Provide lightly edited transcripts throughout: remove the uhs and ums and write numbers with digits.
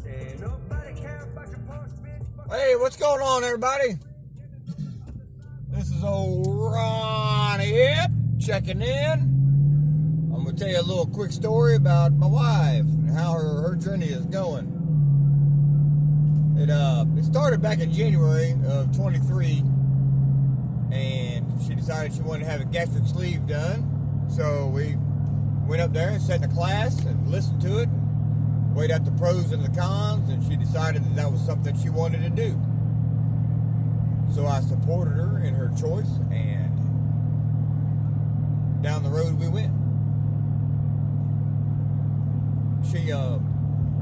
Hey, what's going on, everybody? This is old Ronnie Yep, checking in. I'm going to tell you a little quick story about my wife and how her journey is going. It started back in January of 23, and she decided she wanted to have a gastric sleeve done. So we went up there and sat in a class and listened to it, and weighed out the pros and the cons, and she decided that was something she wanted to do. So I supported her in her choice, and down the road we went. She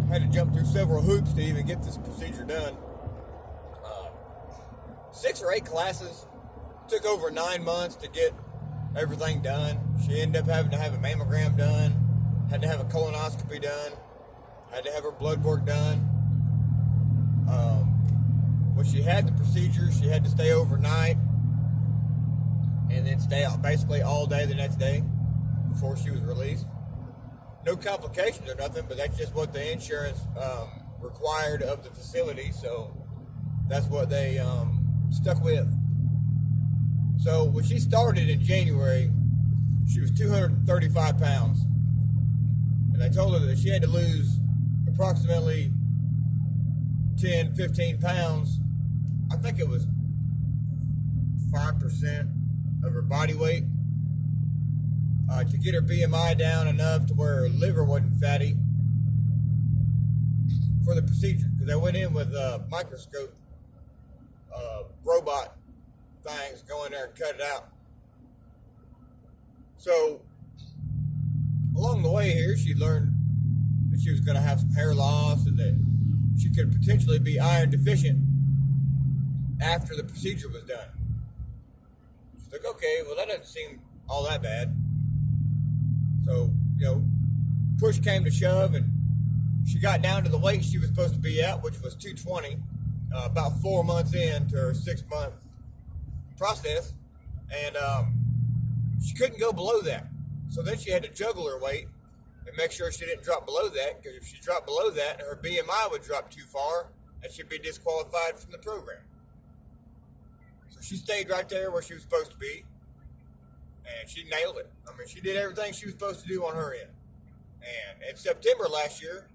had to jump through several hoops to even get this procedure done. 6 or 8 classes. Took over 9 months to get everything done. She ended up having to have a mammogram done, had to have a colonoscopy done, had to have her blood work done. When she had the procedure, she had to stay overnight and then stay out basically all day the next day before she was released. No complications or nothing, but that's just what the insurance required of the facility, so that's what they stuck with. So when she started in January, she was 235 pounds. And I told her that she had to lose approximately 10, 15 pounds. I think it was 5% of her body weight to get her BMI down enough to where her liver wasn't fatty for the procedure. Because I went in with a microscope, robot things, go in there and cut it out. So along the way here, she learned that she was going to have some hair loss and that she could potentially be iron deficient after the procedure was done. She's like, okay, well, that doesn't seem all that bad. So, push came to shove, and she got down to the weight she was supposed to be at, which was 220, about 4 months into her 6-month process, and she couldn't go below that. So then she had to juggle her weight and make sure she didn't drop below that, because if she dropped below that, her BMI would drop too far and she'd be disqualified from the program. So she stayed right there where she was supposed to be, and she nailed it. I mean, she did everything she was supposed to do on her end. And in September last year,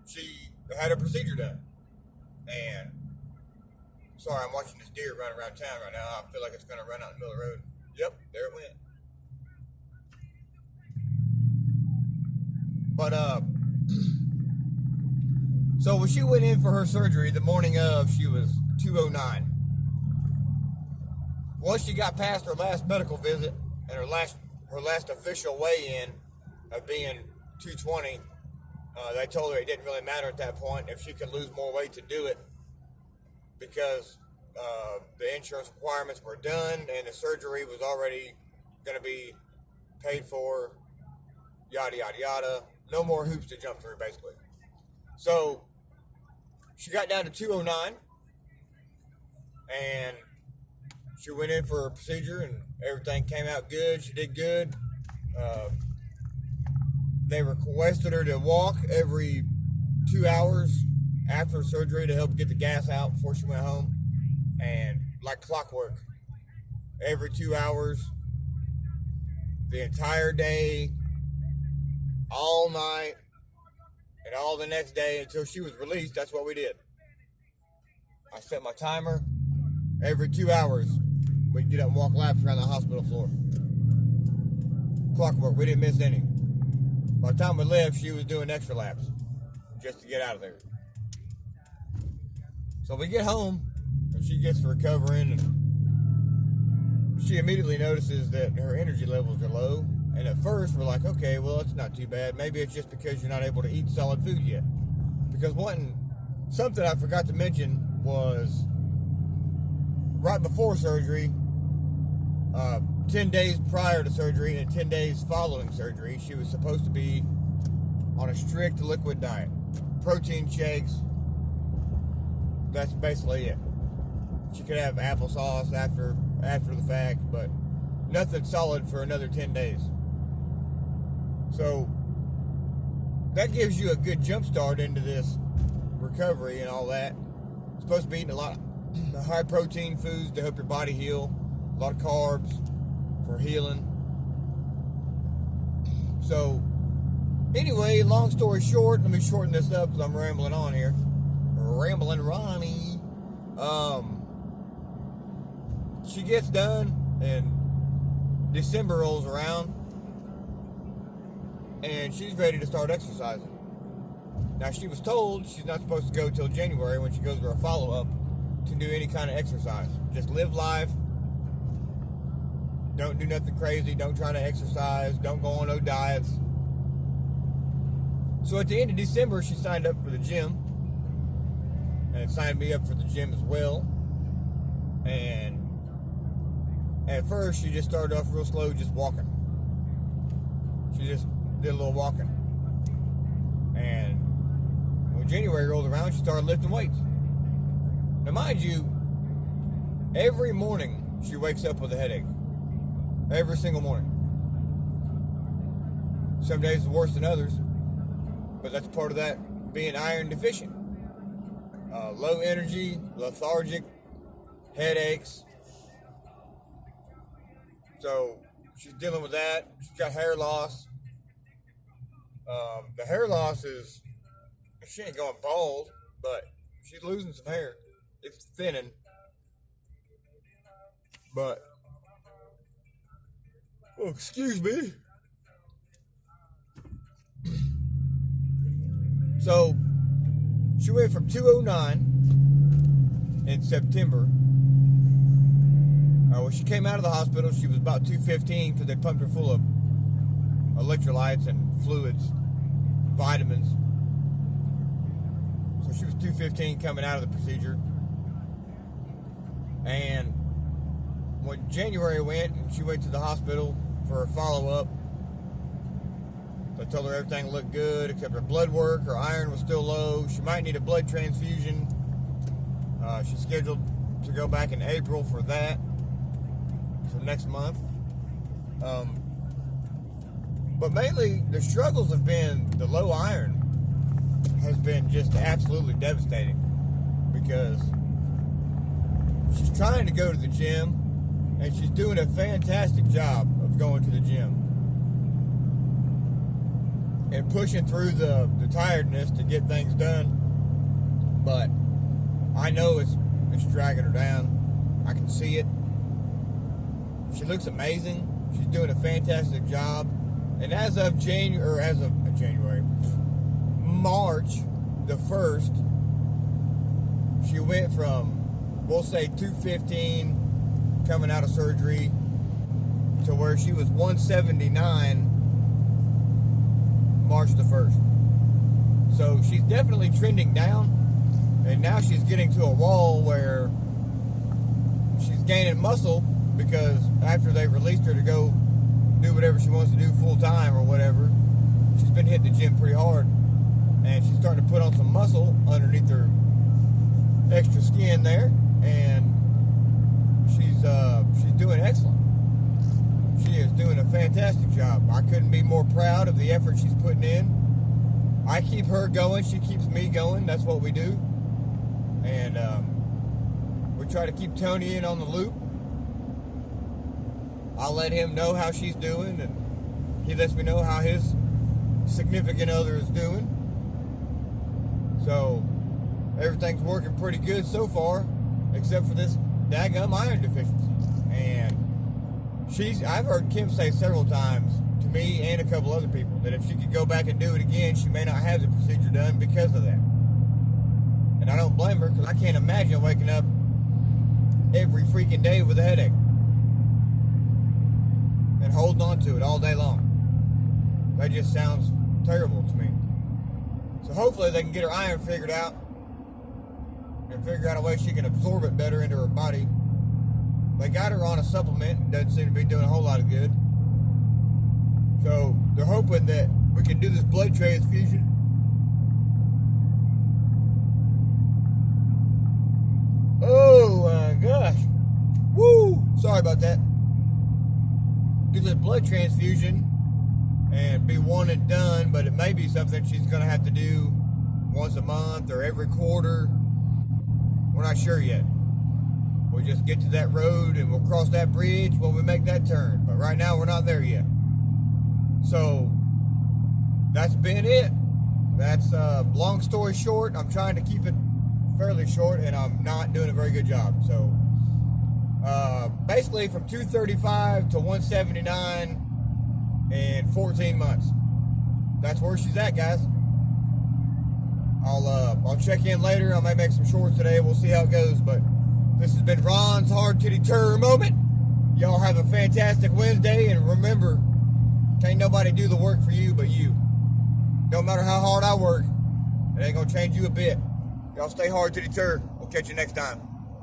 she had her procedure done. And sorry, I'm watching this deer run around town right now. I feel like it's going to run out in the middle of the road. Yep, there it went. But, so when she went in for her surgery, the morning of, she was 209. Once she got past her last medical visit and her last official weigh-in of being 220, they told her it didn't really matter at that point if she could lose more weight to do it, because the insurance requirements were done and the surgery was already going to be paid for, yada, yada, yada. No more hoops to jump through, basically. So she got down to 209, and she went in for a procedure, and everything came out good. She did good. They requested her to walk every 2 hours after surgery to help get the gas out before she went home. And like clockwork, every 2 hours, the entire day, all night, and all the next day until she was released. That's what we did. I set my timer. Every 2 hours, we'd get up and walk laps around the hospital floor. Clockwork, we didn't miss any. By the time we left, she was doing extra laps just to get out of there. So we get home, and she gets to recovering, and she immediately notices that her energy levels are low. And at first, we're like, okay, well, it's not too bad. Maybe it's just because you're not able to eat solid food yet. Because something I forgot to mention was right before surgery, 10 days prior to surgery and 10 days following surgery, she was supposed to be on a strict liquid diet. Protein shakes, that's basically it. She could have applesauce after the fact, but nothing solid for another 10 days. So that gives you a good jump start into this recovery and all that. You're supposed to be eating a lot of high protein foods to help your body heal, a lot of carbs for healing. So anyway, long story short, let me shorten this up because I'm rambling on here. Rambling Ronnie. She gets done and December rolls around and she's ready to start exercising. Now, she was told she's not supposed to go till January when she goes to her follow-up to do any kind of exercise. Just live life. Don't do nothing crazy. Don't try to exercise. Don't go on no diets. So at the end of December, she signed up for the gym. And signed me up for the gym as well. And at first, she just started off real slow, just walking. She just did a little walking. And when January rolled around, she started lifting weights. Now, mind you, every morning she wakes up with a headache. Every single morning. Some days it's worse than others, but that's part of that being iron deficient. Low energy, lethargic, headaches. So she's dealing with that. She's got hair loss. The hair loss is, she ain't going bald, but she's losing some hair. It's thinning. But, oh, excuse me. So, she went from 209 in September. When she came out of the hospital, she was about 215 because they pumped her full of electrolytes and fluids, vitamins. So she was 215 coming out of the procedure. And when January went and she went to the hospital for her follow-up, I told her everything looked good except her blood work, her iron was still low. She might need a blood transfusion. She's scheduled to go back in April for that, for next month. But mainly the struggles have been the low iron has been just absolutely devastating because she's trying to go to the gym and she's doing a fantastic job of going to the gym and pushing through the tiredness to get things done. But I know it's dragging her down. I can see it. She looks amazing. She's doing a fantastic job. And as of January, March the 1st, she went from, we'll say 215 coming out of surgery to where she was 179 March the 1st. So she's definitely trending down, and now she's getting to a wall where she's gaining muscle because after they released her to go do whatever she wants to do full time or whatever, she's been hitting the gym pretty hard, and she's starting to put on some muscle underneath her extra skin there, and she's doing excellent. She is doing a fantastic job. I couldn't be more proud of the effort she's putting in. I keep her going. She keeps me going. That's what we do. And we try to keep Tony in on the loop. I'll let him know how she's doing, and he lets me know how his significant other is doing. So everything's working pretty good so far, except for this daggum iron deficiency. And I've heard Kim say several times to me and a couple other people that if she could go back and do it again, she may not have the procedure done because of that. And I don't blame her, because I can't imagine waking up every freaking day with a headache and holding on to it all day long. That just sounds terrible to me. So hopefully they can get her iron figured out and figure out a way she can absorb it better into her body. They got her on a supplement. Doesn't seem to be doing a whole lot of good. So they're hoping that we can do this blood transfusion. Oh my gosh. Woo! Sorry about that. Do this blood transfusion and be one and done, but it may be something she's going to have to do once a month or every quarter. We're not sure yet. We'll just get to that road and we'll cross that bridge when we make that turn. But right now, we're not there yet. So that's been it. That's long story short. I'm trying to keep it fairly short, and I'm not doing a very good job. So basically, from 235 to 179 in 14 months. That's where she's at, guys. I'll check in later. I may make some shorts today. We'll see how it goes. But this has been Ron's Hard Titty Tour moment. Y'all have a fantastic Wednesday, and remember, can't nobody do the work for you but you. No matter how hard I work, it ain't gonna change you a bit. Y'all stay hard to the tour. We'll catch you next time.